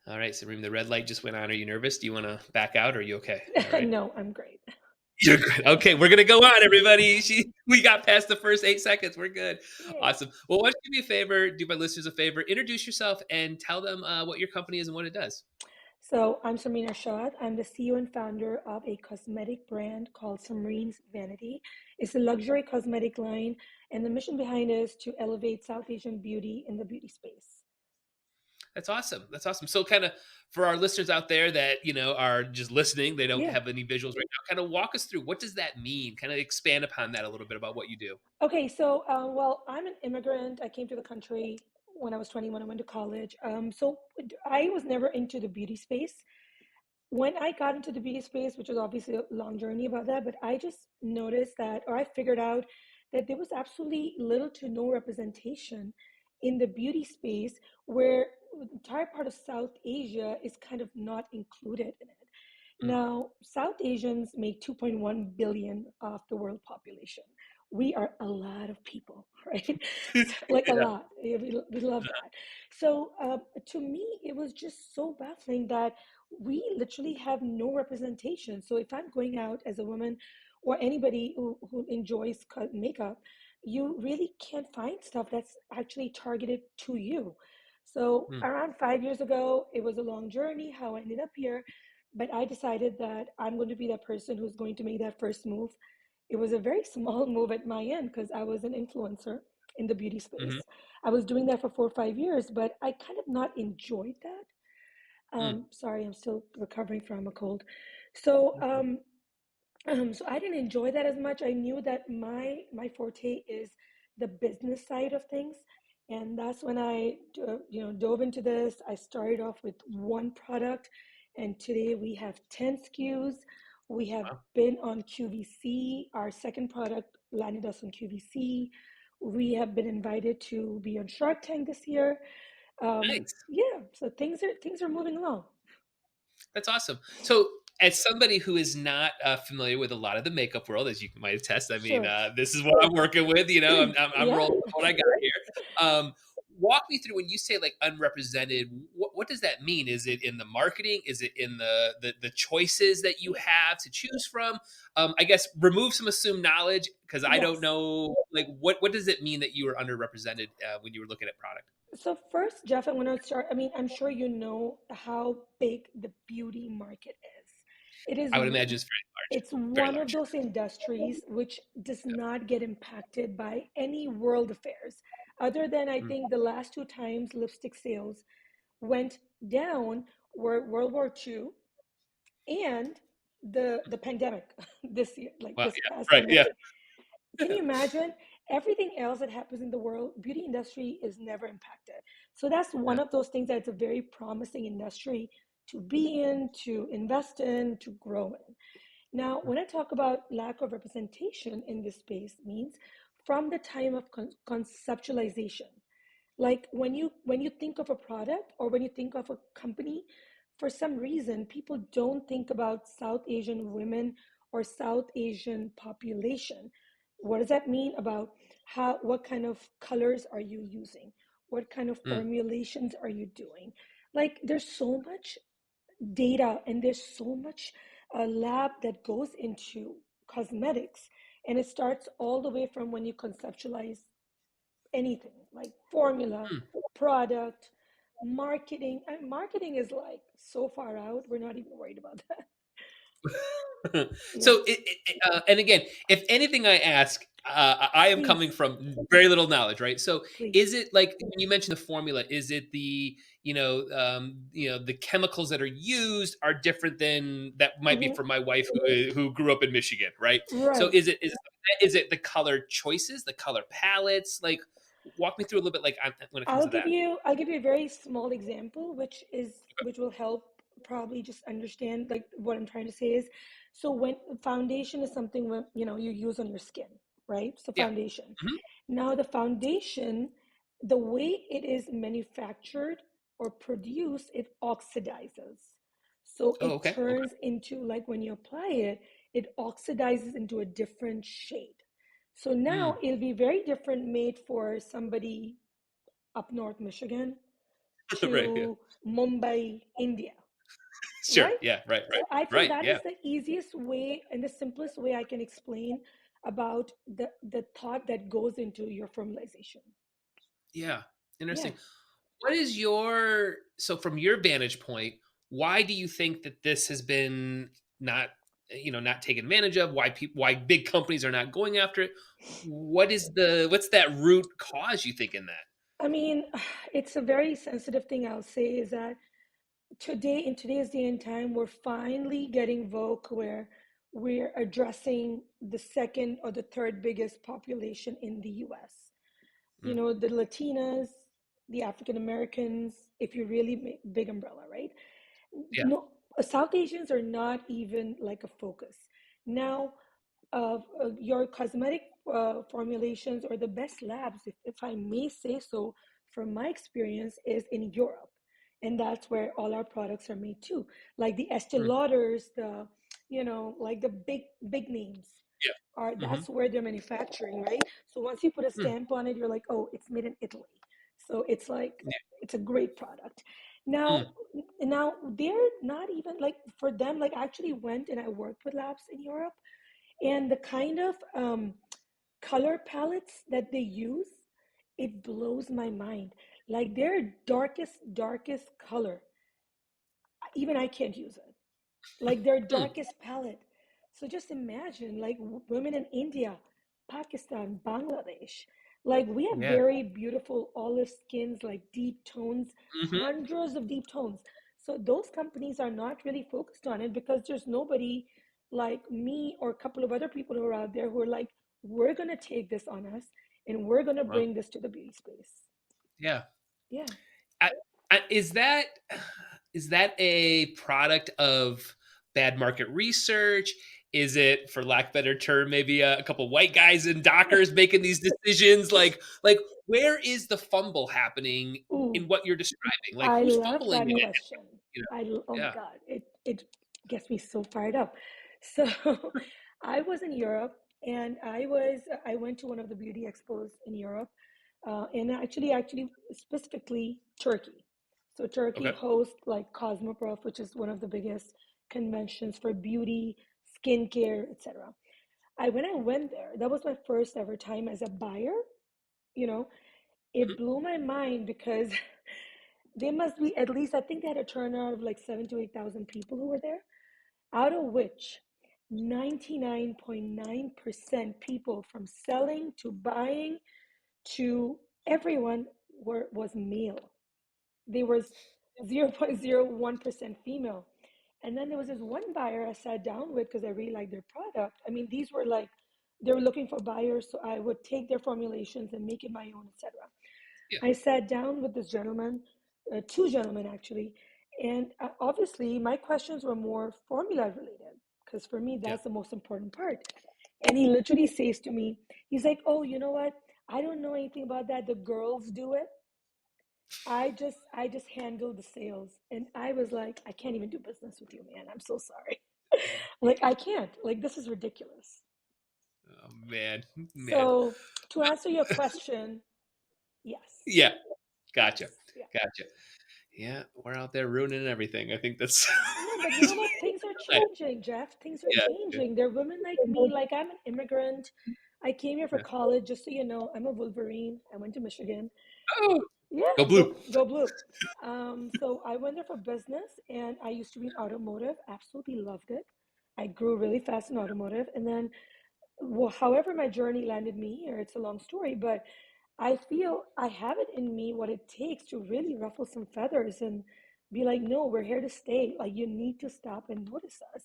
All right, Sareem, the red light just went on. Are you nervous? Do you want to back out? Or are you okay? All right. No, I'm great. You're good. Okay, we're gonna go on, everybody. We got past the first 8 seconds. We're good. Yay. Awesome. Well, why don't you do me a favor, do my listeners a favor, introduce yourself and tell them what your company is and what it does. So I'm Samreen Arshad. I'm the CEO and founder of a cosmetic brand called Samreen's Vanity. It's a luxury cosmetic line, and the mission behind it is to elevate South Asian beauty in the beauty space. That's awesome. That's awesome. So, kind of for our listeners out there that are just listening, they don't Yeah. have any visuals right now. Kind of walk us through what does that mean? Kind of expand upon that a little bit about what you do. Okay, so well, I'm an immigrant. I came to the country when I was 21. I went to college. So I was never into the beauty space. When I got into the beauty space, which was obviously a long journey about that, but I just noticed that, or I figured out that there was absolutely little to no representation in the beauty space where the entire part of South Asia is kind of not included in it. Mm, Now, South Asians make 2.1 billion of the world population. We are a lot of people, right? So, like a yeah. lot. Yeah, we love that. So to me, it was just so baffling that we literally have no representation. So if I'm going out as a woman or anybody who enjoys makeup, you really can't find stuff that's actually targeted to you. So Mm, around 5 years ago, it was a long journey how I ended up here, but I decided that I'm going to be that person who's going to make that first move. It was a very small move at my end because I was an influencer in the beauty mhm, space. I was doing that for 4 or 5 years, but I kind of not enjoyed that. mm, Sorry, I'm still recovering from a cold. So, mhm. so I didn't enjoy that as much. I knew that my forte is the business side of things, and that's when I, dove into this. I started off with one product, and today we have 10 SKUs. We have Wow. been on QVC. Our second product landed us on QVC. We have been invited to be on Shark Tank this year. Nice. Yeah, so things are moving along. That's awesome. So, as somebody who is not familiar with a lot of the makeup world, as you might attest, I mean, Sure. this is what I'm working with. I'm Yeah. rolling with what I got here. Um, Walk me through when you say like unrepresented. What does that mean? Is it in the marketing? Is it in the choices that you Yeah. have to choose from? I guess remove some assumed knowledge because I don't Yes. know. Like, what does it mean that you were underrepresented when you were looking at product? So first, Jeff, I want to start. I mean, I'm sure you know how big the beauty market is. It is I would imagine it's it's very one of large, those industries which does not get impacted by any world affairs, other than I very large. think the last two times lipstick sales went down were World War II and the pandemic this year, like Wow. this past Yeah. Right. Yeah. pandemic. Can you imagine everything else that happens in the world? Beauty industry is never impacted. So that's Yeah. one of those things that's a very promising industry to be in, to invest in, to grow in. Now, when I talk about lack of representation in this space, means from the time of conceptualization, like when you think of a product or when you think of a company, for some reason people don't think about South Asian women or South Asian population. What does that mean about how, what kind of colors are you using, what kind of Mm, formulations are you doing? Like there's so much data and there's so much lab that goes into cosmetics, and it starts all the way from when you conceptualize anything like formula, mm. product, marketing. And marketing is like so far out, we're not even worried about that. So, Yes, and again, if anything I ask, I am coming please, from very little knowledge, right? So, please. is it like when you mentioned the formula? Is it the chemicals that are used are different than that might be Hmm. for my wife who grew up in Michigan, right? So, Right. is it the color choices, the color palettes? Like, walk me through a little bit, like when it comes I'll to give that. you I'll give you a very small example, which will help probably just understand like what I'm trying to say is, so when foundation is something when you use on your skin, right? So Yeah. foundation. Mhm. Now the foundation, the way it is manufactured or produced, it oxidizes. So Oh, it okay. Okay. turns into, like when you apply it, it oxidizes into a different shade. So now Mm, it'll be very different made for somebody up north Michigan, Right. Yeah. to Mumbai, India, Sure. right? Yeah. Right. Right. So I think Right. that Yeah. is the easiest way and the simplest way I can explain about the thought that goes into your formalization. Yeah. Yeah. Interesting. What is your so from your vantage point, why do you think that this has been not not taken advantage of? Why people why big companies are not going after it? What's that root cause you think in that? I mean, it's a very sensitive thing I'll say is that today, in today's day and time, we're finally getting woke where we're addressing the second or the third biggest population in the US. You Mm, know, the Latinas, the African Americans, if you really make big umbrella, right? yeah. No, South Asians are not even like a focus. Now, your cosmetic formulations or the best labs, if I may say so, from my experience, is in Europe. And that's where all our products are made too. Like the Estee Mm, Lauders, like the big names are, yeah. that's where they're manufacturing, right? So once you put a Mm, stamp on it, you're like, oh, it's made in Italy. So it's like, yeah. it's a great product. Now, Mm, now they're not even like for them, like I actually went and I worked with labs in Europe and the kind of color palettes that they use, it blows my mind. Like their darkest color, even I can't use it. Like their mm, darkest palette. So just imagine, like women in India, Pakistan, Bangladesh. Like we have yeah. very beautiful olive skins, like deep tones, Mhm. hundreds of deep tones. So those companies are not really focused on it because there's nobody like me or a couple of other people who are out there who are like, we're gonna take this on us and we're gonna Wow. bring this to the beauty space. Yeah. Yeah. I, is that is that a product of bad market research? Is it, for lack of a better term, maybe a couple white guys and dockers making these decisions? Where is the fumble happening Ooh, in what you're describing? Like, I who's love fumbling that in it? question. Oh my Yeah. God, it gets me so fired up. So I was in Europe and I went to one of the beauty expos in Europe, and actually specifically Turkey. So Turkey Okay. hosts like Cosmoprof, which is one of the biggest conventions for beauty, skincare, etc. When I went there, that was my first ever time as a buyer. You know, it Mhm. blew my mind because they must be at least, I think they had a turnout of like 7 to 8,000 people who were there, out of which 99.9% people from selling to buying to everyone was male. There was 0.01% female. And then there was this one buyer I sat down with because I really liked their product. I mean, these were like, they were looking for buyers, so I would take their formulations and make it my own, etc. Yeah. I sat down with this gentleman, two gentlemen actually, and obviously my questions were more formula related because for me Yeah. that's the most important part. And he literally says to me, he's like, "Oh, you know what? I don't know anything about that. The girls do it. I just handle the sales." And I was like, "I can't even do business with you, man. I'm so sorry. Like I can't. Like this is ridiculous." Oh man. Man. So to answer your question, yes, Yeah. yes, Gotcha. yeah. Gotcha. Yeah. We're out there ruining everything. I think that's. No, but you know what? Things are changing, Jeff. Things are Yeah. Yeah. changing. There are women like me. Like I'm an immigrant. I came here for Yeah. college, just so you know. I'm a Wolverine. I went to Michigan. Oh, Yeah, go blue. go blue. So I went there for business, and I used to be in automotive. Absolutely loved it. I grew really fast in automotive, and then, well, however my journey landed me here, it's a long story, but I feel I have it in me what it takes to really ruffle some feathers and be like, no, we're here to stay. Like, you need to stop and notice us.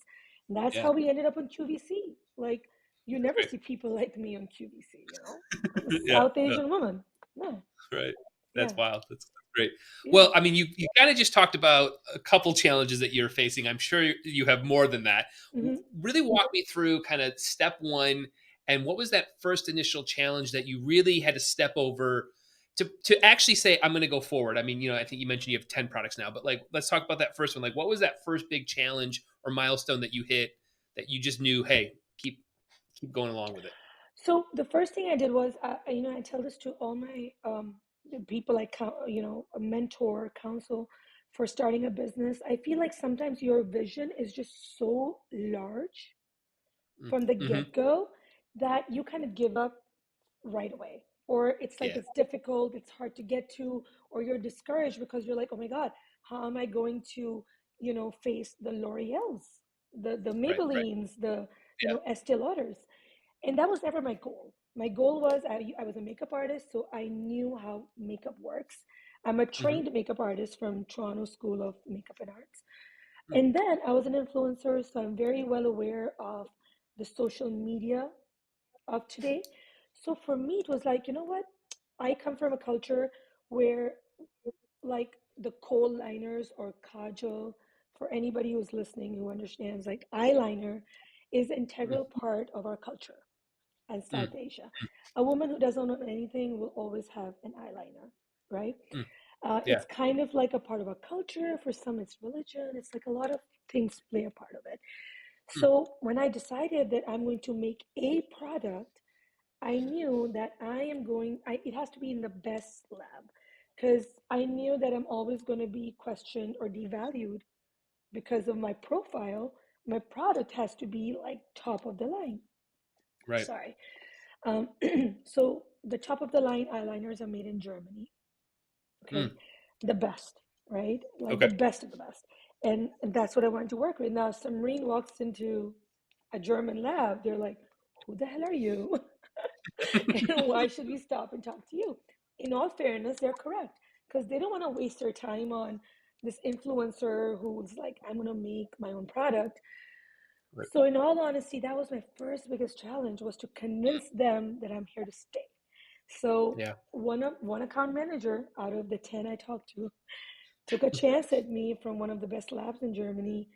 And that's Yeah. how we ended up on QVC. Like, you never Right. see people like me on QVC, you know? I'm a Yeah. South Yeah. Asian woman. Yeah, Right. That's yeah, wild. That's great. yeah. Well, I mean, you kind of just talked about a couple challenges that you're facing. I'm sure you have more than that. Hmm. Really walk me through kind of step one, and what was that first initial challenge that you really had to step over to actually say, I'm going to go forward. I mean, I think you mentioned you have 10 products now, but like, let's talk about that first one. Like, what was that first big challenge or milestone that you hit that you just knew, hey, keep going along with it? So the first thing I did was, I tell this to all my the people I a mentor, counsel for starting a business, I feel like sometimes your vision is just so large from the Mm-hmm. get-go that you kind of give up right away, or it's like Yeah. it's difficult, it's hard to get to, or you're discouraged because you're like, oh my god, how am I going to face the L'Oreals, the Right. Right. Maybellines, the Yeah. Estee Lauders. And that was never my goal. My goal was I was a makeup artist, so I knew how makeup works. I'm a Mm-hmm. trained makeup artist from Toronto School of Makeup and Arts. Mm. And then I was an influencer, so I'm very well aware of the social media of today. So for me, it was like, you know what? I come from a culture where, like, the kohl liners or kajal, for anybody who's listening who understands, like, eyeliner is an Mm. integral part of our culture and Mm. South Asia. A woman who doesn't know anything will always have an eyeliner, right? Mm. Yeah. It's kind of like a part of our culture. For some, it's religion. It's like a lot of things play a part of it. Mm. So when I decided that I'm going to make a product, I knew that it has to be in the best lab, because I knew that I'm always going to be questioned or devalued because of my profile. My product has to be like top of the line. Right. Sorry. Um, so the top of the line eyeliners are made in Germany. Okay, Mm. the best, right? Like the Okay. best of the best, and that's what I wanted to work with. Now, Samreen walks into a German lab. They're like, "Who the hell are you? And why should we stop and talk to you?" In all fairness, they're correct, because they don't want to waste their time on this influencer who's like, "I'm gonna make my own product." Right. So in all honesty, that was my first biggest challenge, was to convince them that I'm here to stay. So Yeah. one account manager out of the 10 I talked to took a chance at me from one of the best labs in Germany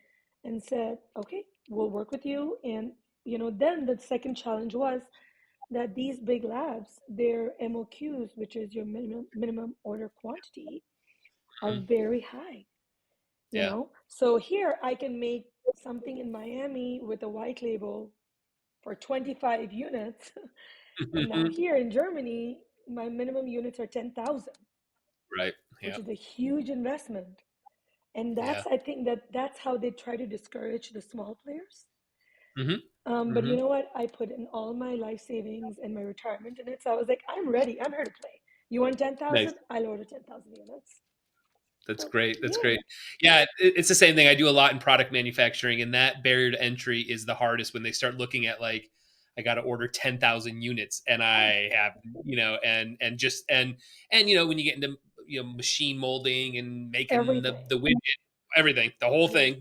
and said, "Okay, we'll work with you." And then the second challenge was that these big labs, their MOQs, which is your minimum order quantity, are Mm. very high. Yeah. So here I can make something in Miami with a white label for 25 units. And now here in Germany, my minimum units are 10,000, Right. which Yeah. is a huge investment. And Yeah. I think that's how they try to discourage the small players. Mm-hmm. But Mm-hmm. you know what? I put in all my life savings and my retirement in it. So I was like, I'm ready. I'm here to play. You want Nice. 10,000? I'll order 10,000 units. That's So great. That's yeah. great. Yeah, it's the same thing. I do a lot in product manufacturing, and that barrier to entry is the hardest when they start looking at like, I got to order 10,000 units, and Oh, I have, and just and when you get into machine molding and making everything. the widget, everything, the whole Yeah. thing,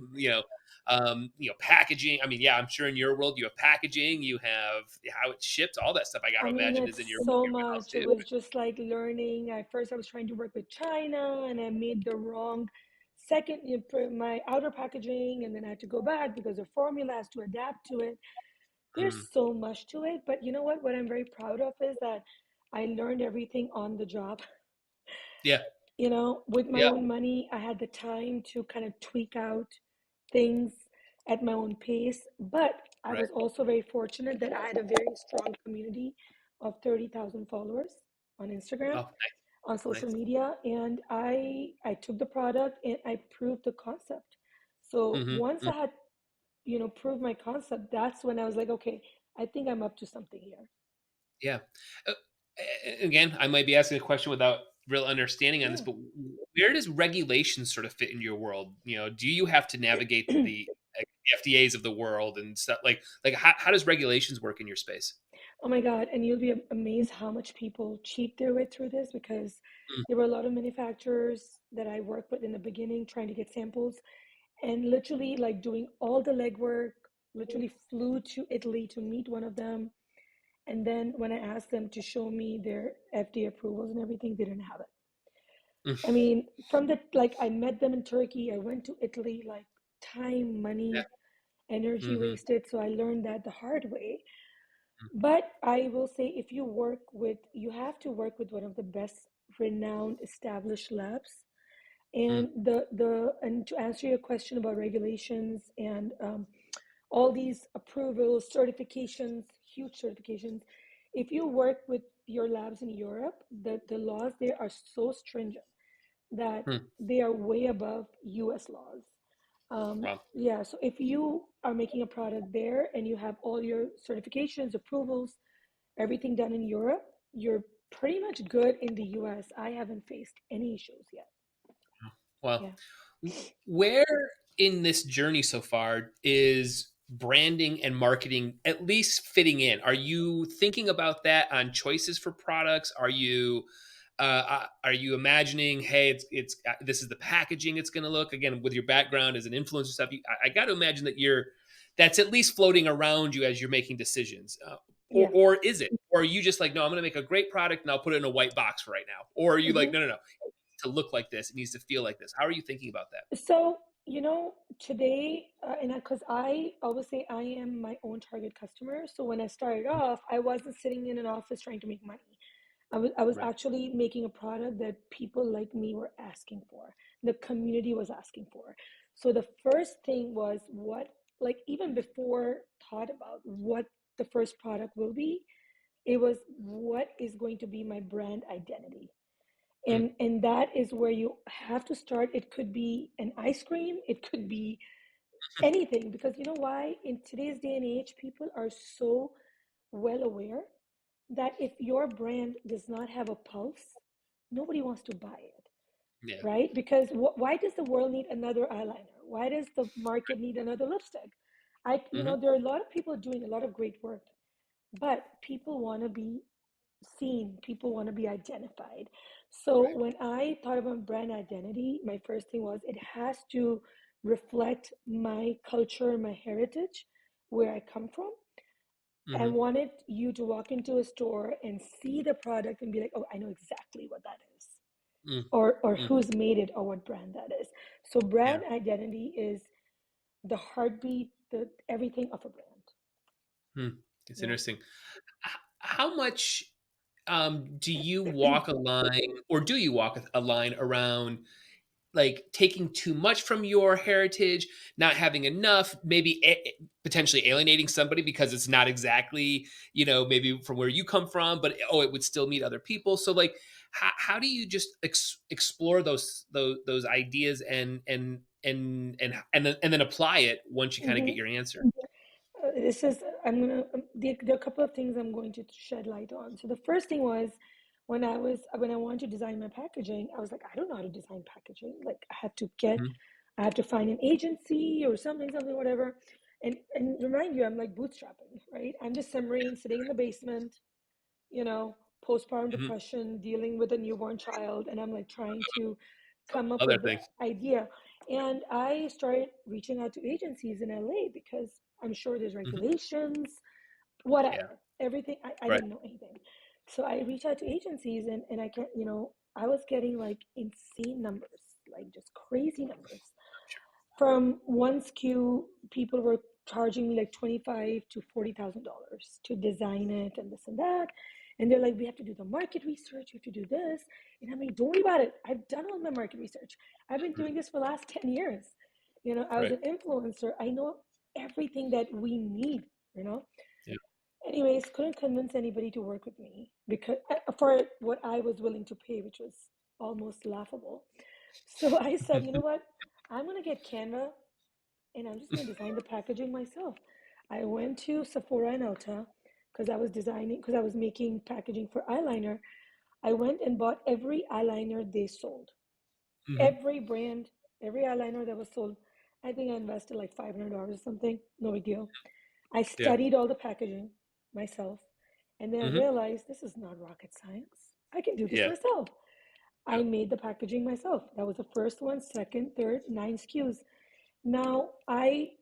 packaging. I mean, yeah, I'm sure in your world you have packaging, you have how it's shipped, all that stuff. I got I to mean, imagine is it's in so your warehouse much. It too. was just like learning. At first, I was trying to work with China, and I made the wrong second, my outer packaging, and then I had to go back because the formula has to adapt to it. There's Mm. so much to it, but you know what? What I'm very proud of is that I learned everything on the job. Yeah. With my Yeah. own money, I had the time to kind of tweak out things at my own pace. But I Right. was also very fortunate that I had a very strong community of 30,000 followers on Instagram, Oh, on nice. social Nice. media, and I took the product and I proved the concept. So once Mm-hmm. I had, proved my concept, that's when I was like, okay, I think I'm up to something here. Yeah. Uh, Again, I might be asking a question without real understanding on this, Yeah. but where does regulation sort of fit in your world? Do you have to navigate the FDAs of the world and stuff like how does regulations work in your space? Oh my God. And you'll be amazed how much people cheat their way through this, because Mm. there were a lot of manufacturers that I worked with in the beginning trying to get samples, and literally like doing all the legwork, literally flew to Italy to meet one of them. And then when I asked them to show me their FDA approvals and everything, they didn't have it. Mm. I mean, from the, like, I met them in Turkey, I went to Italy, like, time, Yeah. money, energy Hmm. wasted. So I learned that the hard way. But I will say, if you have to work with one of the best renowned established labs. Mm. And and to answer your question about regulations and all these approvals, certifications, huge certifications, if you work with your labs in Europe, the laws there are so stringent that Hmm. they are way above US laws. Wow. Yeah, so if you are making a product there and you have all your certifications, approvals, everything done in Europe, you're pretty much good in the US. I haven't faced any issues yet. Well, Yeah. where in this journey so far is branding and marketing at least fitting in? Are you thinking about that on choices for products? Are you imagining, hey, it's this is the packaging it's going to look again with your background as an influencer stuff? I got to imagine that that's at least floating around you as you're making decisions. Or, Yeah. or is it? Or are you just like, no, I'm going to make a great product and I'll put it in a white box for right now? Or are you like, Mhm. no, no, no, to look like this. It needs to feel like this. How are you thinking about that? So, today, and because I always say I am my own target customer. So when I started off, I wasn't sitting in an office trying to make money. I was Right. actually making a product that people like me were asking for. The community was asking for. So the first thing was what, like even before thought about what the first product will be, it was what is going to be my brand identity. Mm, And that is where you have to start. It could be an ice cream, it could be anything, because you know why? In today's day and age, people are so well aware that if your brand does not have a pulse, nobody wants to buy it, yeah. right? Because why does the world need another eyeliner? Why does the market need another lipstick? Hmm. There are a lot of people doing a lot of great work, but people want to be seen, people want to be identified. So Right. when I thought about brand identity, my first thing was it has to reflect my culture, my heritage, where I come from. I Hmm. wanted you to walk into a store and see the product and be like, oh, I know exactly what that is, Mm, or mm, who's made it, or what brand that is. So yeah. brand identity is the heartbeat, the everything of a brand. Hmm. It's Yeah. interesting. How much do you walk a line, or do you walk a line around like taking too much from your heritage, not having enough, maybe potentially alienating somebody because it's not exactly, maybe from where you come from, but oh, it would still meet other people. So like, how do you just explore those ideas and then apply it once you kind of get Mhm. your answer? This is I'm gonna there are a couple of things I'm going to shed light on. So the first thing was when I wanted to design my packaging, I was like, I don't know how to design packaging. Like Mhm. I have to find an agency or something, whatever. And remind you, I'm like bootstrapping, right? I'm just Samreen sitting in the basement, you know, postpartum Mhm. depression, dealing with a newborn child, and I'm like trying to come up Other with the thing. idea. And I started reaching out to agencies in LA because I'm sure there's Mhm. regulations, Yeah. whatever, everything. I Right. didn't know anything. So I reached out to agencies, and I can, I was getting like insane numbers, like just crazy numbers. Sure. From one SKU, people were charging me like 25 to $40,000 to design it and this and that. And they're like, we have to do the market research, we have to do this. And I'm like, don't worry about it. I've done all my market research. I've been Mhm. doing this for the last 10 years. I was Right. an influencer. I know everything that we need. Yeah. Anyways, couldn't convince anybody to work with me because for what I was willing to pay, which was almost laughable. So I said, you know what? I'm gonna get Canva and I'm just gonna design the packaging myself. I went to Sephora and Ulta because I was making packaging for eyeliner. I went and bought every eyeliner they sold, Mhm. every brand, every eyeliner that was sold. I think I invested like $500 or something. No big deal. I Yeah. studied all the packaging myself, and then I Mhm. realized this is not rocket science. I can do this Yeah. myself. I Yep. made the packaging myself. That was the first one, second, third, 9 SKUs. Now I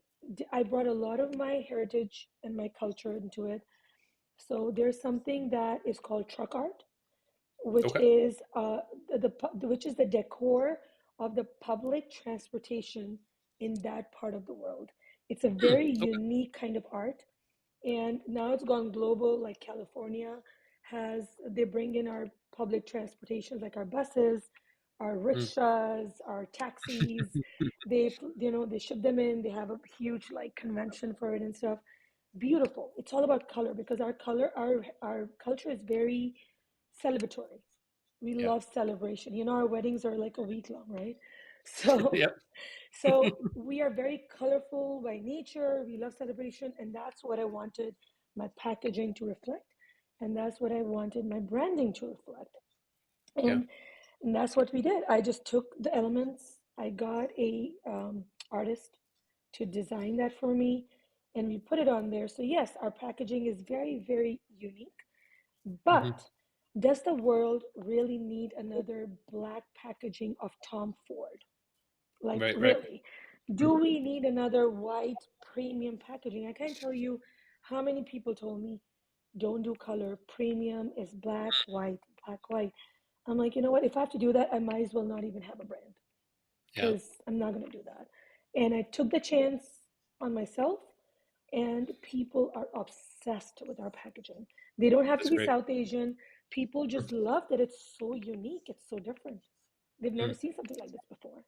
brought a lot of my heritage and my culture into it. So there's something that is called truck art, which Okay. is which is the decor of the public transportation in that part of the world. It's a Hmm. very Okay. unique kind of art, and now it's gone global. Like California they bring in our public transportations, like our buses, our Mm. rickshaws, our taxis. They ship them in. They have a huge like convention for it and stuff. Beautiful. It's all about color because our culture is very celebratory. We Yeah. love celebration. You know, our weddings are like a week long, right? So, Yep. so we are very colorful by nature. We love celebration, and that's what I wanted my packaging to reflect, and that's what I wanted my branding to reflect. Yeah. And that's what we did. I just took the elements. I got a artist to design that for me, and we put it on there. So yes, our packaging is very, very unique. Hmm. But does the world really need another black packaging of Tom Ford? Like, Right. Right. really? Do we need another white premium packaging? I can't tell you how many people told me, don't do color. Premium is black, white, black, white. I'm like, you know what? If I have to do that, I might as well not even have a brand Yeah. because I'm not going to do that. And I took the chance on myself, and people are obsessed with our packaging. They don't have to That's be great. South Asian. People just love that it's so unique, it's so different. They've never Mm. seen something like this before.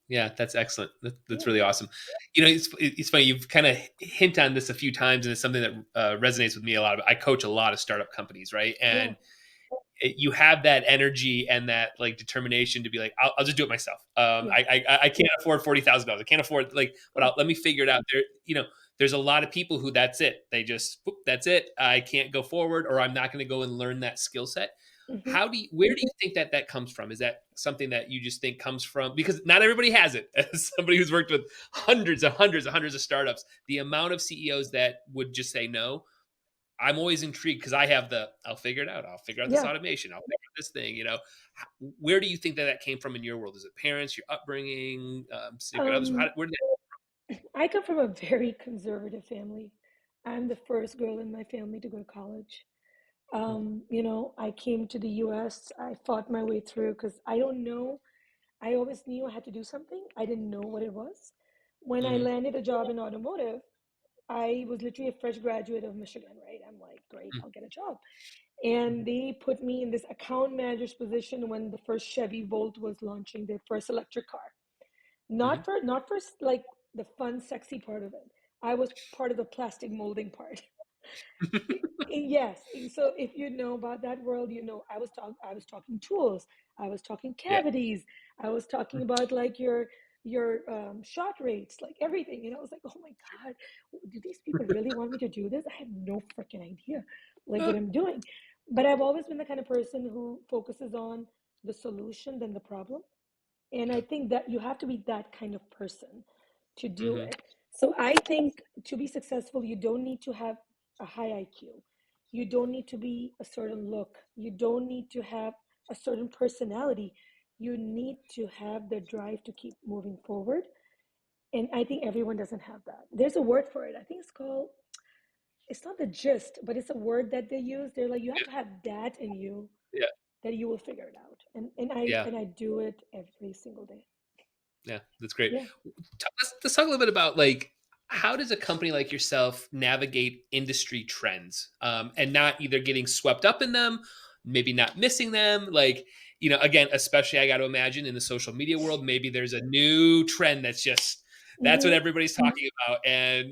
Yeah, that's excellent. That's Yeah, really awesome. It's funny. You've kind of hint on this a few times, and it's something that resonates with me a lot. I coach a lot of startup companies, right? yeah, And you have that energy and that like determination to be like, I'll just do it myself. yeah, I can't afford $40,000. I can't afford like, but correct. let me figure it out. There's a lot of people who that's it. They just boop, that's it. I can't go forward, or I'm not going to go and learn that skill set. Hmm. Where do you think that comes from? Is that something that you just think comes from, because not everybody has it? As somebody who's worked with hundreds of startups, the amount of CEOs that would just say no, I'm always intrigued because I have I'll figure it out. I'll figure out this Yeah. automation. I'll figure out this thing. Where do you think that came from in your world? Is it parents, your upbringing, significant others? Um, Where did I come from a very conservative family. I'm the first girl in my family to go to college. that? I came to the US. I fought my way through because I don't know. I always knew I had to do something. I didn't know what it was. When I Mm-hmm. landed a job in automotive, I was literally a fresh graduate of Michigan, right? I'm like, great, I'll get a job. And Mm-hmm. they put me in this account manager's position when the first Chevy Volt was launching their first electric car. Mm-hmm. Not for like the fun, sexy part of it. I was part of the plastic molding part. Yes. So if you know about that world, I was talking tools, I was talking Yeah. cavities, I was talking about like your shot rates, like everything. I was like, oh my God, do these people really want me to do this? I have no freaking idea like what I'm doing. But I've always been the kind of person who focuses on the solution than the problem. And I Yeah. think that you have to be that kind of person to do Mm-hmm. it. So I think to be successful, you don't need to have a high IQ. You don't need to be a certain look. You don't need to have a certain personality. You need to have the drive to keep moving forward. And I think everyone doesn't have that. There's a word for it. I think it's not the gist, but it's a word that they use. They're like, you have Yeah. to have that in you Yeah. that you will figure it out. And I Yeah. and I do it every single day. Yeah. That's great. Yeah. Let's talk a little bit about like how does a company like yourself navigate industry trends, and not either getting swept up in them, maybe not missing them. Like, again, especially I got to imagine in the social media world, maybe there's a new trend that's what Mm-hmm. everybody's talking about, and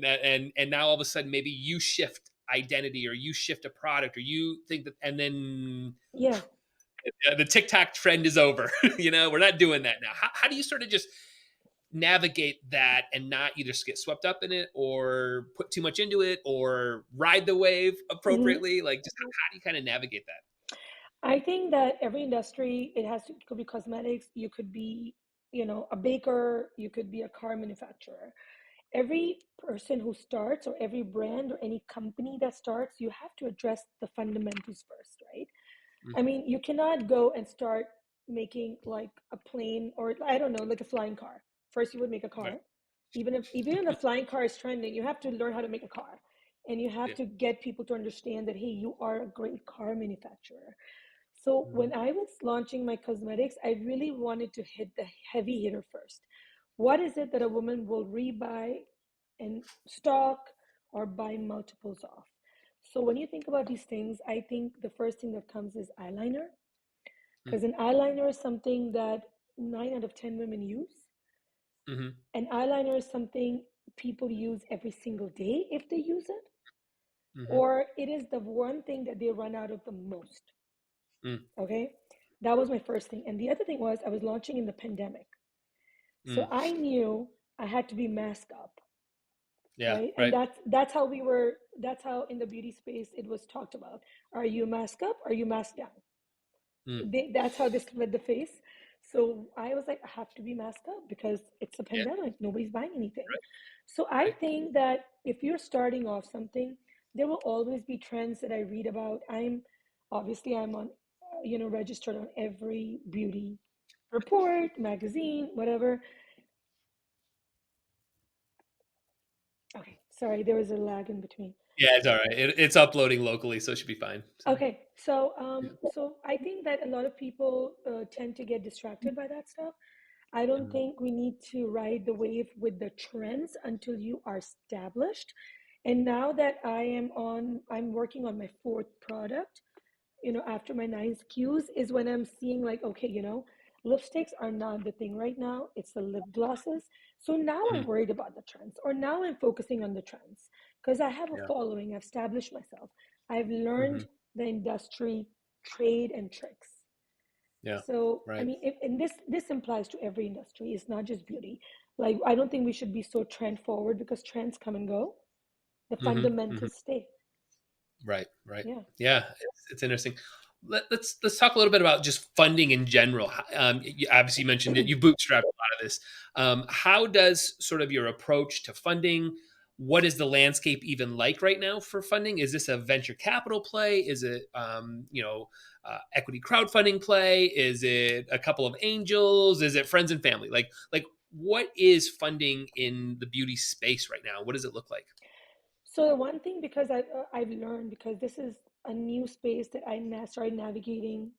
now all of a sudden maybe you shift identity or you shift a product or you think that, and then Yeah. the TikTok trend is over. We're not doing that now. How do you sort of just navigate that and not either get swept up in it or put too much into it or ride the wave Hmm. appropriately? Like, just how do you kind of navigate that? I think that every industry, it could be cosmetics, you could be, a baker, you could be a car manufacturer. Every person who starts, or every brand or any company that starts, you have to address the fundamentals first, right? Mm. I mean, you cannot go and start making like a plane, or I don't know, like a flying car. First, you would make a Right. car. Even if a flying car is trending, you have to learn how to make a car, and you have Yeah. to get people to understand that hey, you are a great car manufacturer. So Mhm. when I was launching my cosmetics, I really wanted to hit the heavy hitter first. What is it that a woman will rebuy and stock or buy multiples of? So when you think about these things, I think the first thing that comes is eyeliner, Mm. because an eyeliner is something that 9 out of 10 women use. Mhm. An eyeliner is something people use every single day if they use it, Mhm. or it is the one thing that they run out of the most. Mm, Okay. That was my first thing. And the other thing was I was launching in the pandemic. So mm. I knew I had to be masked up, Yeah, right? And right. that's how we were, that's how in the beauty space it was talked about. Are you masked up? Are you masked down? Mm, That's how they split the face. So I was like, I have to be masked up because it's a yeah, pandemic. Nobody's buying anything. right, So I right. think that if you're starting off something, there will always be trends that I read about. I'm on, registered on every beauty report, magazine, whatever. Okay, sorry, there was a lag in between. Yeah, it's all right. It's uploading locally, so it should be fine. So, Okay, so yeah. I think that a lot of people tend to get distracted by that stuff. I don't Mhm, think we need to ride the wave with the trends until you are established. And now that I'm working on my fourth product, after my nine SKUs is when I'm seeing like, okay, lipsticks are not the thing right now. It's the lip glosses. So now I'm mhm, worried about the trends, or now I'm focusing on the trends because I have a yeah. following. I've established myself. I've learned Mhm, the industry trade and tricks. yeah. So, I Right. mean, and this implies to every industry. It's not just beauty. Like, I don't think we should be so trend forward because trends come and go. The Mhm, mhm. fundamentals stay. Right, right. Yeah. Yeah, it's interesting. Let's talk a little bit about just funding in general. You obviously mentioned that you bootstrapped a lot of this. How does sort of your approach to funding? What is the landscape even like right now for funding? Is this a venture capital play? Is it equity crowdfunding play? Is it a couple of angels? Is it friends and family? Like what is funding in the beauty space right now? What does it look like? So the one thing, because I've learned, because this is a new space that started navigating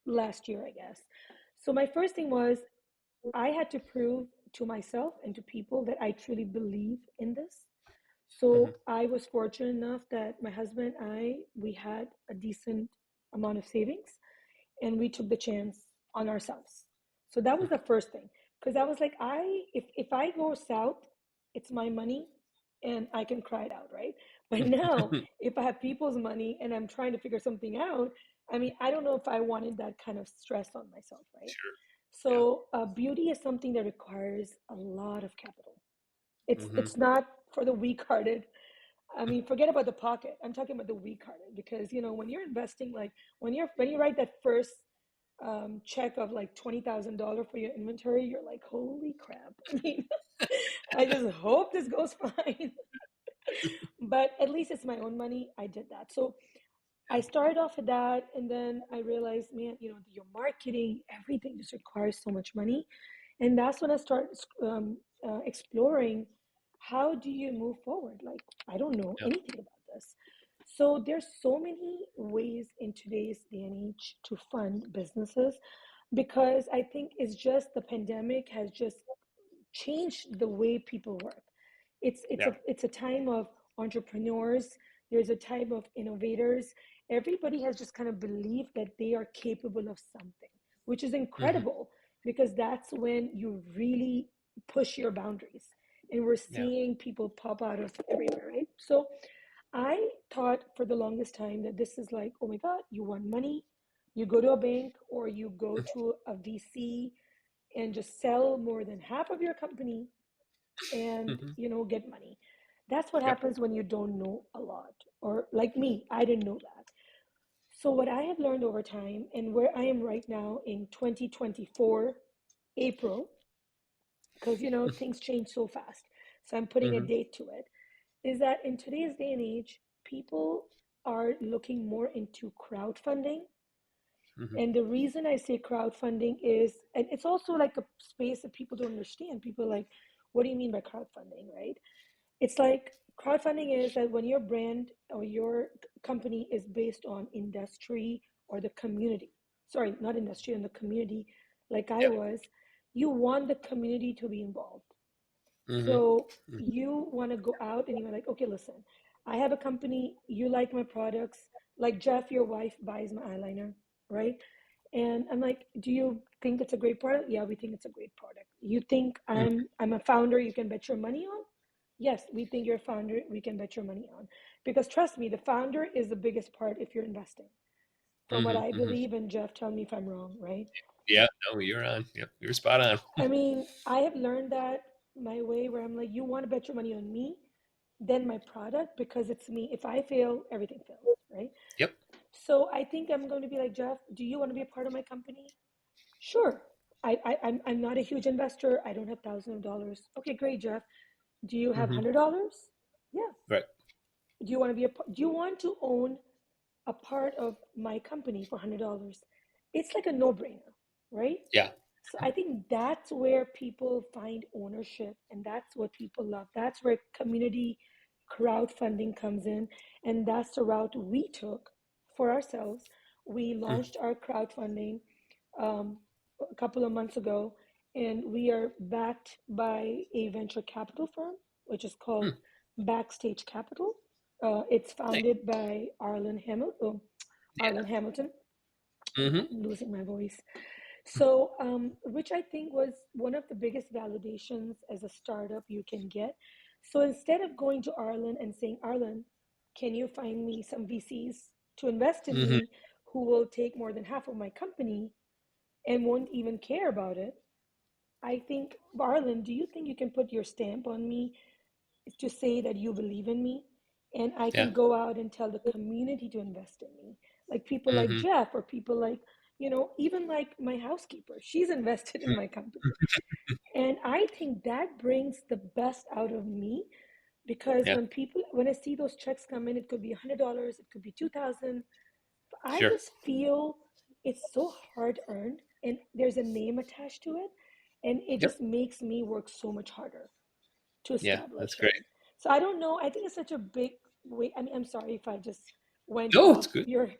last year, I guess. So my first thing was I had to prove to myself and to people that I truly believe in this. Hmm. So I was fortunate enough that my husband and we had a decent amount of savings, and we took the chance on ourselves. So that was the first thing, because I was like, if I go south, it's my money and I can cry it out, right? But now if I have people's money and I'm trying to figure something out, I mean, I don't know if I wanted that kind of stress on myself, right? Sure. Yeah. So beauty is something that requires a lot of capital. it's Hmm. it's not for the weak-hearted. I mean, forget about the pocket. I'm talking about the weak-hearted, because when you're investing, like when you write that first check of like $20,000 for your inventory, you're like, holy crap. I mean, I just hope this goes fine. But at least it's my own money. I did that. So I started off with that, and then I realized, man, your marketing, everything just requires so much money, and that's when I started exploring how do you move forward. Like, I don't know Yeah. anything about this. So there's so many ways in today's day and age to fund businesses, because I think it's just the pandemic has just changed the way people work. Yeah. It's a time of entrepreneurs. There's a time of innovators. Everybody has just kind of believed that they are capable of something, which is Hmm. incredible, because that's when you really push your boundaries. And we're Yeah. seeing people pop out of everywhere, right? So I thought for the longest time that this is like, oh my God, you want money, you go to a bank or you go to a VC and just sell more than half of your company and Hmm. get money. That's what Yep. happens when you don't know a lot, or like me, I didn't know that. So what I have learned over time, and where I am right now in 2024 April, because things change so fast, so I'm putting a Hmm. date to it, is that in today's day and age, people are looking more into crowdfunding. Hmm. And the reason I say crowdfunding is, and it's also like a space that people don't understand. People are like, what do you mean by crowdfunding, right? It's like crowdfunding is that when your brand or your company is based on industry or the community, sorry, not industry, and the community, like I Yeah. was, you want the community to be involved. Hmm. So you want to go out and you're like, okay, listen, I have a company, you like my products. Like Jeff, your wife buys my eyeliner, right? And I'm like, do you think it's a great product? Yeah, we think it's a great product. You think I'm a founder you can bet your money on? Yes, we think you're a founder we can bet your money on. Because trust me, the founder is the biggest part if you're investing. from what Hmm. I Hmm. believe, and Jeff, tell me if I'm wrong, right? Yeah, no, you're on. Yep, you're spot on. I mean, I have learned that my way where I'm like, you want to bet your money on me, then my product, because it's me. If I fail, everything fails, right? Yep. So I think I'm going to be like, Jeff, do you want to be a part of my company? Sure. I'm not a huge investor. I don't have thousands of dollars. Okay, great, Jeff. Do you have Hmm. $100? Yeah. Right. Do you want to be a do you want to own a part of my company for $100? It's like a no-brainer, right? Yeah. So I think that's where people find ownership, and that's what people love. That's where community crowdfunding comes in, and that's the route we took for ourselves. We Mm. launched our crowdfunding um, a couple of months ago, and we are backed by a venture capital firm, which is called Mm. Backstage Capital. It's Nice. founded by Arlen Hamilton. Yeah. Arlen Hamilton. Hmm. I'm losing my voice. So, which I think was one of the biggest validations as a startup you can get. So instead of going to Arlen and saying, Arlen, can you find me some VCs to invest in Hmm. me who will take more than half of my company and won't even care about it? I think, Arlen, do you think you can put your stamp on me to say that you believe in me? And I Yeah. can go out and tell the community to invest in me. Like people like Hmm. Jeff, or people like, even like my housekeeper, she's invested in my company. And I think that brings the best out of me, because Yeah. when I see those checks come in, it could be $100, it could be 2,000. I Sure. just feel it's so hard earned, and there's a name attached to it. And it Yep. just makes me work so much harder to Yeah, that's establish great. it. So I don't know. I think it's such a big way. I mean, I'm sorry if I just went No, it's off good. your.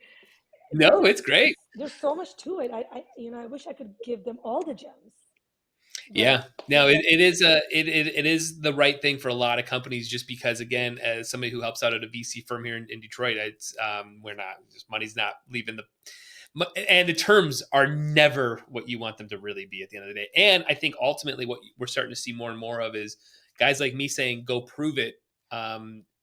No, it's great. There's so much to it. I wish I could give them all the gems, but Yeah. No, it is it is the right thing for a lot of companies just because again, as somebody who helps out at a VC firm here in Detroit, it's we're not just money's not leaving the and the terms are never what you want them to really be at the end of the day. And I think ultimately what we're starting to see more and more of is guys like me saying, go prove it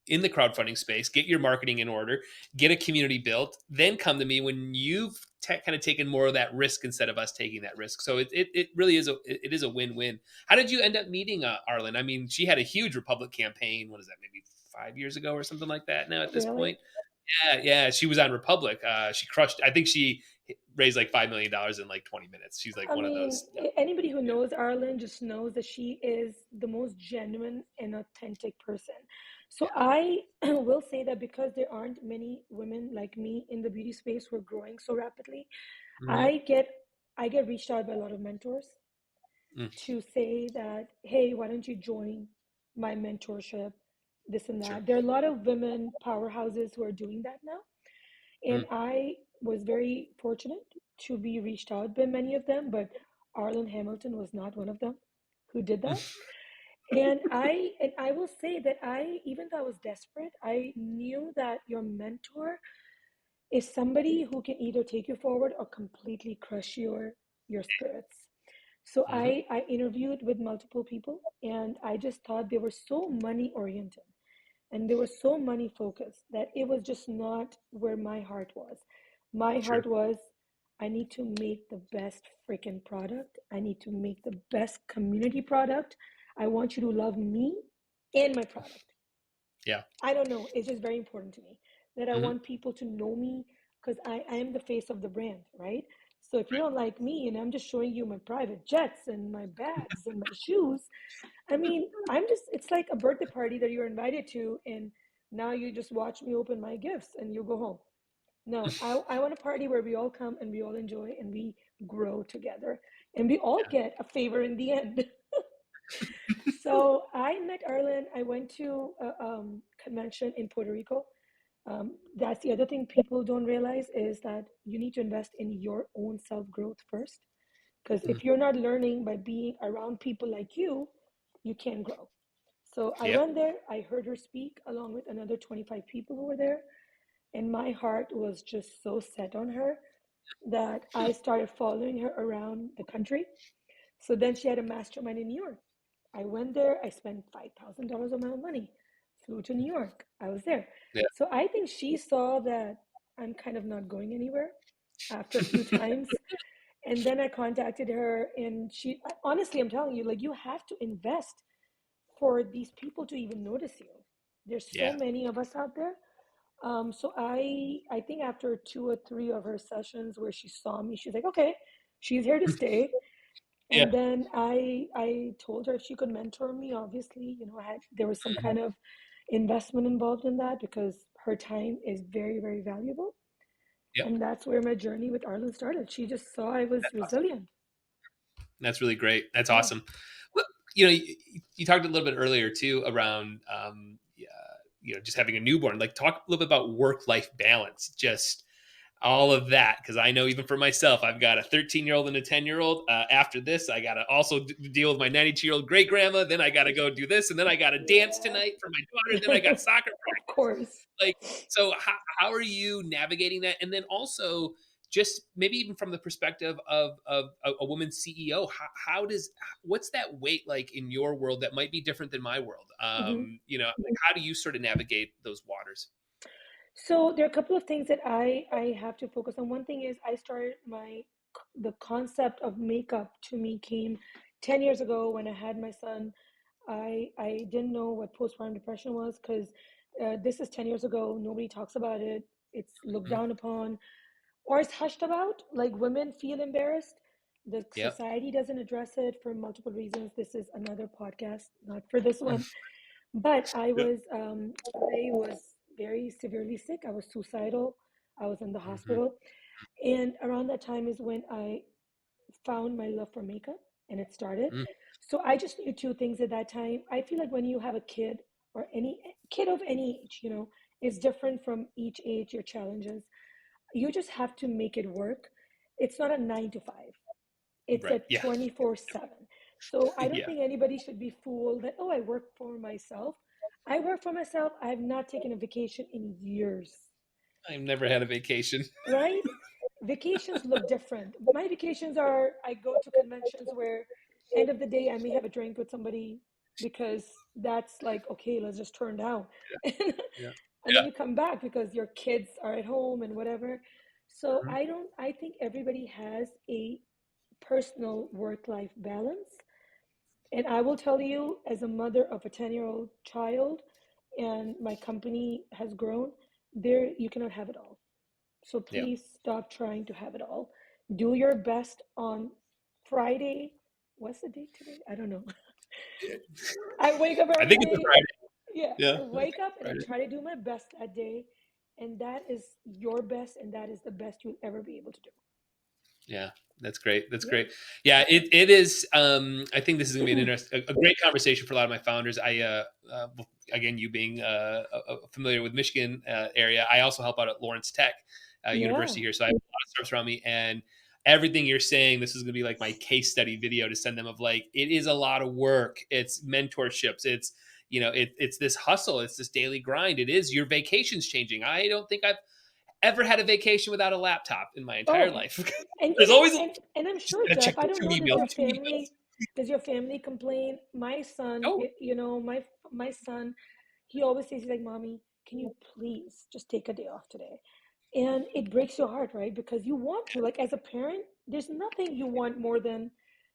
in the crowdfunding space, get your marketing in order, get a community built, then come to me when you've kind of taken more of that risk instead of us taking that risk. So it really is it is a win-win. How did you end up meeting Arlen? I mean, she had a huge Republic campaign. What is that? Maybe 5 years ago or something like that now at this really, point. Yeah, yeah, she was on Republic. She crushed. I think she raised like $5 million in like 20 minutes. She's like I one of mean, those. anybody who Yeah. knows Arlen just knows that she is the most genuine and authentic person. So I will say that because there aren't many women like me in the beauty space who are growing so rapidly, Hmm. I get I get reached out by a lot of mentors Mm, to say that, hey, why don't you join my mentorship, this and sure. that. There are a lot of women powerhouses who are doing that now. And Mm, I was very fortunate to be reached out by many of them, but Arlen Hamilton was not one of them who did that. mm, And I will say that even though I was desperate, I knew that your mentor is somebody who can either take you forward or completely crush your spirits. So mhm, I interviewed with multiple people, and I just thought they were so money oriented and they were so money focused that it was just not where my heart was. My sure. heart was, I need to make the best freaking product. I need to make the best community product. I want you to love me and my product. Yeah. I don't know. It's just very important to me that I Hmm. want people to know me, because I am the face of the brand, right? So if you don't like me and I'm just showing you my private jets and my bags and my shoes, I mean, it's like a birthday party that you're invited to, and now you just watch me open my gifts and you go home. No, I want a party where we all come and we all enjoy and we grow together and we all Yeah. get a favor in the end. So I met Arlen. I went to a convention in Puerto Rico. That's the other thing people don't realize is that you need to invest in your own self growth first. Because Mm, if you're not learning by being around people like you can't grow. So I yep. went there, I heard her speak along with another 25 people who were there, and my heart was just so set on her that I started following her around the country. So then she had a mastermind in New York. I went there, I spent $5,000 of my own money, flew to New York. I was there. Yeah. So I think she saw that I'm kind of not going anywhere. after a few times. And then I contacted her, and honestly, I'm telling you, like, you have to invest for these people to even notice you. There's so Yeah. many of us out there. So I think after 2 or 3 of her sessions where she saw me, she's like, okay, she's here to stay. Yeah. And then I told her if she could mentor me. Obviously, there was some kind Mhm. of investment involved in that because her time is very, very valuable. Yep. And that's where my journey with Arlen started. She just saw I was That's awesome. resilient. That's really great. That's Yeah. awesome. Well, you talked a little bit earlier too around, yeah, just having a newborn. Like, talk a little bit about work-life balance, just all of that, because I know even for myself, I've got a 13-year-old and a 10-year-old. After this, I got to also deal with my 92-year-old great grandma. Then I got to go do this, and then I got to dance Yeah. tonight for my daughter. Then I got soccer Of practice. course. Like, so how are you navigating that? And then also, just maybe even from the perspective of a woman CEO, how does what's that weight like in your world that might be different than my world? Mhm. Like, how do you sort of navigate those waters? So there are a couple of things that I have to focus on. One thing is I started the concept of makeup to me came 10 years ago when I had my son. I didn't know what postpartum depression was because this is 10 years ago. Nobody talks about it. It's looked Mhm. down upon or it's hushed about. Like women feel embarrassed. The Yep. society doesn't address it for multiple reasons. This is another podcast, not for this one. But Yep. I was very severely sick. I was suicidal. I was in the Mhm. hospital. And around that time is when I found my love for makeup and it started. Mm. So I just knew two things at that time. I feel like when you have a kid or any kid of any age, is different from each age, your challenges. You just have to make it work. It's not a 9 to 5. It's a Right. Yeah. 24/7. So I don't Yeah. think anybody should be fooled that, oh, I work for myself. I work for myself. I have not taken a vacation in years, I've never had a vacation. right? Vacations look different. My vacations are I go to conventions where end of the day I may have a drink with somebody because that's like, okay, let's just turn down. and, Yeah. and then Yeah. you come back because your kids are at home and whatever. So Mhm. I think everybody has a personal work life balance. And I will tell you, as a mother of a 10-year-old child, and my company has grown, there you cannot have it all. So Yeah. please stop trying to have it all. Do your best on Friday. What's the date today? I don't know. I wake up I every think it's a day. Friday. Yeah, Yeah. I I think wake it's up a and I Friday. try to do my best that day. And that is your best, and that is the best you'll ever be able to do. Yeah, that's great. That's Yeah. great. Yeah, it is. I think this is gonna be a great conversation for a lot of my founders. Again, you being familiar with Michigan area, I also help out at Lawrence Tech Yeah. University here, so I have a lot of startups around me, and everything you're saying, this is gonna be like my case study video to send them of like it is a lot of work. It's mentorships. It's this hustle. It's this daily grind. It is your vacations changing. I don't think I've ever had a vacation without a laptop in my entire Oh, life. and There's always and I'm just sure, gotta check Jeff, I the don't two know, emails, two emails. does your family complain? My son, Oh, my son, he always says, he's like, Mommy, can you please just take a day off today? And it breaks your heart, right? Because you want to, like, as a parent, there's nothing you want more than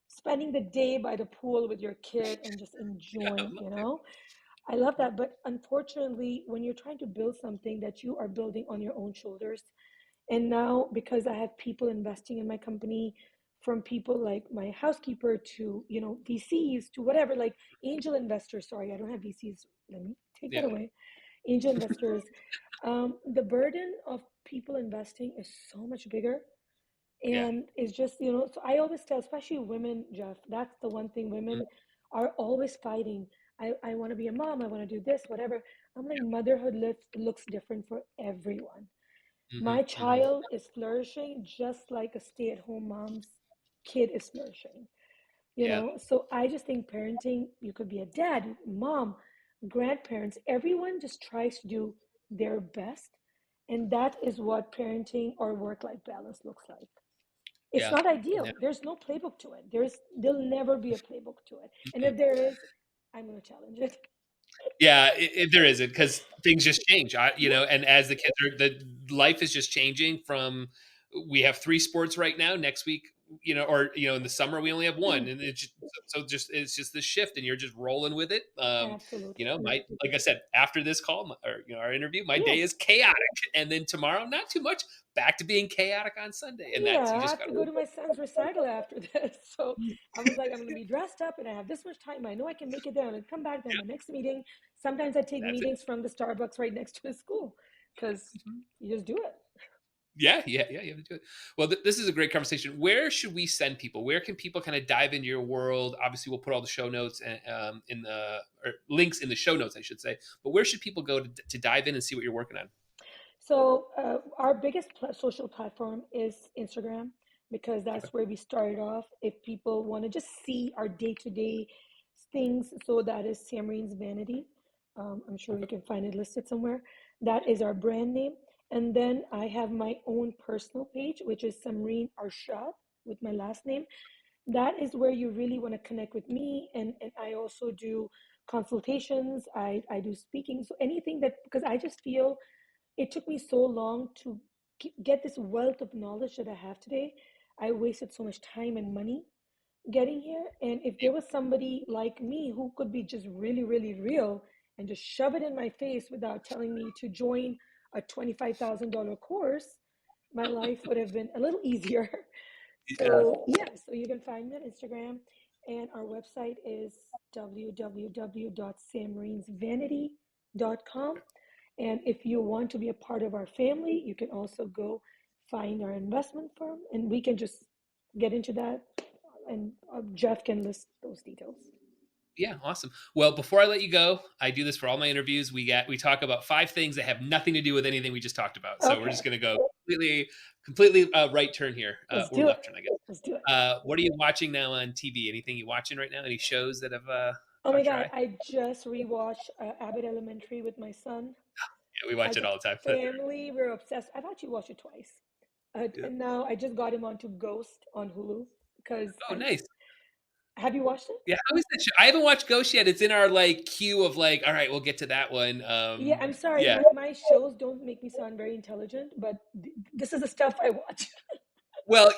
spending the day by the pool with your kid and just yeah, I enjoying, love it. I love that. But unfortunately, when you're trying to build something that you are building on your own shoulders, and now, because I have people investing in my company, from people like my housekeeper to, VCs to whatever, like angel investors. Sorry, I don't have VCs. Let me take that Yeah, away. Angel investors. The burden of people investing is so much bigger. yeah, And it's just, so I always tell, especially women, Jeff, that's the one thing mm, women are always fighting. I want to be a mom. I want to do this, whatever. I'm like, motherhood looks different for everyone. mhm, My mhm, child is flourishing just like a stay-at-home mom's kid is flourishing. yeah, So I just think parenting, you could be a dad, mom, grandparents, everyone just tries to do their best. And that is what parenting or work-life balance looks like. It's yeah, not yeah, ideal. There's no playbook to it. There'll never be a playbook to it. And if there is, I'm going to challenge it. yeah. There isn't because things just change. Yeah. And as the kids are, the life is just changing from we have 3 sports right now. Next week, or in the summer we only have one, and it's just it's just this shift, and you're just rolling with it. Absolutely. My like I said, after this call or our interview, my Yeah. day is chaotic, and then tomorrow, not too much, back to being chaotic on Sunday, and Yeah, that's you I just have got to to. go to my son's recital after this. So I was like, I'm going to be dressed up and I have this much time. I know I can make it there and come back then. My next meeting, sometimes I take That's it. meetings from the Starbucks right next to his school because Mhm. you just do it. Yeah, yeah, yeah. You have to do it. Well, this is a great conversation. Where should we send people? Where can people kind of dive into your world? Obviously, we'll put all the show notes and in the or links in the show notes, I should say. But where should people go to dive in and see what you're working on? So our biggest social platform is Instagram because Okay. that's where we started off. If people want to just see our day-to-day things, so that is Samreen's Vanity. I'm sure you Okay. can find it listed somewhere. That is our brand name. And then I have my own personal page, which is Samreen Arshad with my last name. That is where you really want to connect with me. And I also do consultations. I do speaking. So anything that, because I just feel it took me so long to get this wealth of knowledge that I have today. I wasted so much time and money getting here. And if there was somebody like me who could be just really, really real and just shove it in my face without telling me to join a $25,000 course, my life would have been a little easier. Yeah. So, yeah, so you can find me on Instagram. And our website is www.samreensvanity.com. And if you want to be a part of our family, you can also go find our investment firm and we can just get into that. And Jeff can list those details. Yeah, awesome. Well, before I let you go, I do this for all my interviews. We talk about 5 things that have nothing to do with anything we just talked about. So we're just Okay, going to go completely right turn here, let's or do it. left turn, I guess. Let's do it. What are you watching now on TV? Anything you watching right now? Any shows that have Oh my caught your God, eye? I just rewatched Abbott Elementary with my son. Yeah, we watch As it a all the time. family, we're obsessed. I've actually watched it twice. Yeah. And now I just got him onto Ghost on Hulu because Oh, I'm. nice. Have you watched it? Yeah, how is that show? I haven't watched Ghost yet. It's in our like queue of like, all right, we'll get to that one. Yeah, I'm sorry. Yeah. My shows don't make me sound very intelligent, but this is the stuff I watch. Well,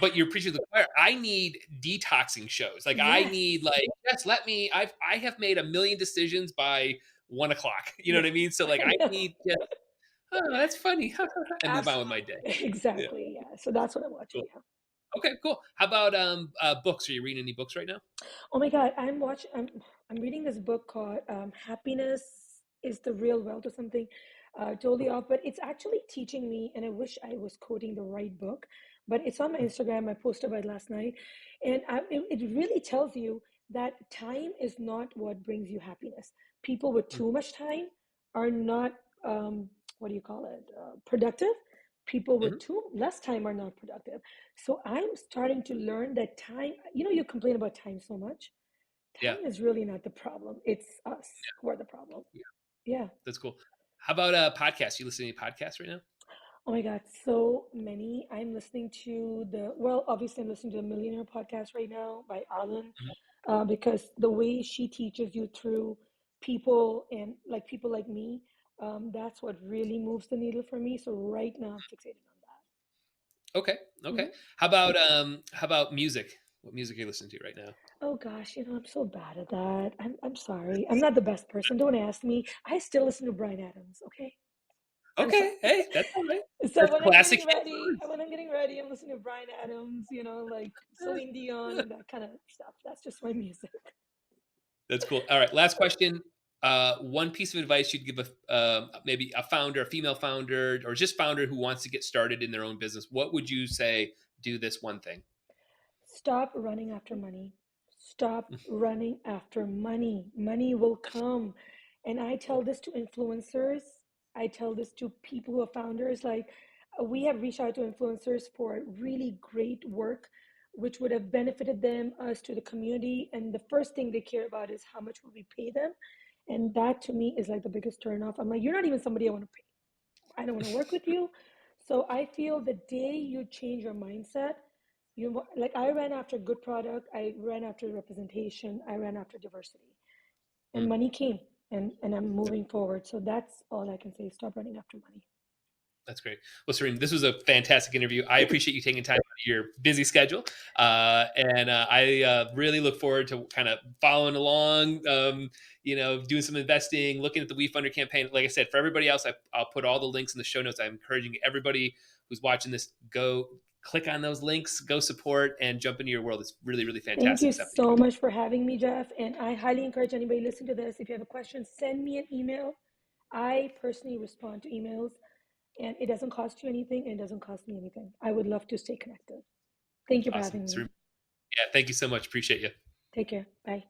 but you're preaching to the choir. I need detoxing shows. Like I Yes. need like, yes, let me. I have made a million decisions by 1 o'clock. You know Yeah, what I mean? So like, I I know. need just, oh, that's funny, and move on with my Absolutely. day. Yeah, Exactly. Yeah. So that's what I'm watching. cool. Yeah. Okay, cool. How about books? Are you reading any books right now? Oh my God, I'm reading this book called Happiness is the Real Wealth or something. Totally off, but it's actually teaching me, and I wish I was quoting the right book, but it's on my Instagram. I posted about it last night, and it really tells you that time is not what brings you happiness. People with too much time are not, what do you call it, productive. People with Mm-hmm. too less time are not productive. So I'm starting to learn that time, you complain about time so much. Yeah, Time is really not the problem. It's us who are the problem. yeah, Yeah. that's cool. How about podcasts? You listening to any podcasts right now? Oh my God, so many. I'm listening to well, obviously, I'm listening to the Millionaire podcast right now by Arlen, Mhm. because the way she teaches you through people and like people like me, that's what really moves the needle for me. So right now, I'm fixated on Okay, that. okay. How about music? What music are you listening to right now? Oh gosh, I'm so bad at that. I'm sorry. I'm not the best person. Don't ask me. I still listen to Brian Adams, okay? I'm sorry. Okay, hey, that's all right. So That's classic hit songs. when I'm getting ready, I'm listening to Brian Adams, like Celine Dion and that kind of stuff. That's just my music. That's cool. All right, last question. One piece of advice you'd give maybe a founder, a female founder, or just founder who wants to get started in their own business. What would you say? Do this one thing. Stop running after money. Stop running after money. Money will come. And I tell this to influencers. I tell this to people who are founders. Like, we have reached out to influencers for really great work, which would have benefited them, us, to the community. And the first thing they care about is how much will we pay them. And that to me is like the biggest turnoff. I'm like, you're not even somebody I want to pay. I don't want to work with you. So I feel the day you change your mindset, like I ran after good product, I ran after representation, I ran after diversity, and Mm. money came, and I'm moving forward. So that's all I can say. Stop running after money. That's great. Well, Serene, this was a fantastic interview. I appreciate you taking time out of your busy schedule, and I really look forward to kind of following along. Doing some investing, looking at the WeFunder campaign. Like I said, for everybody else, I'll put all the links in the show notes. I'm encouraging everybody who's watching this, go click on those links, go support, and jump into your world. It's really, really Thank you fantastic stuff that you're so doing. much for having me, Jeff. And I highly encourage anybody listening to this, if you have a question, send me an email. I personally respond to emails, and it doesn't cost you anything and it doesn't cost me anything. I would love to stay connected. Thank you for Awesome. having me. Yeah, thank you so much. Appreciate you. Take care. Bye.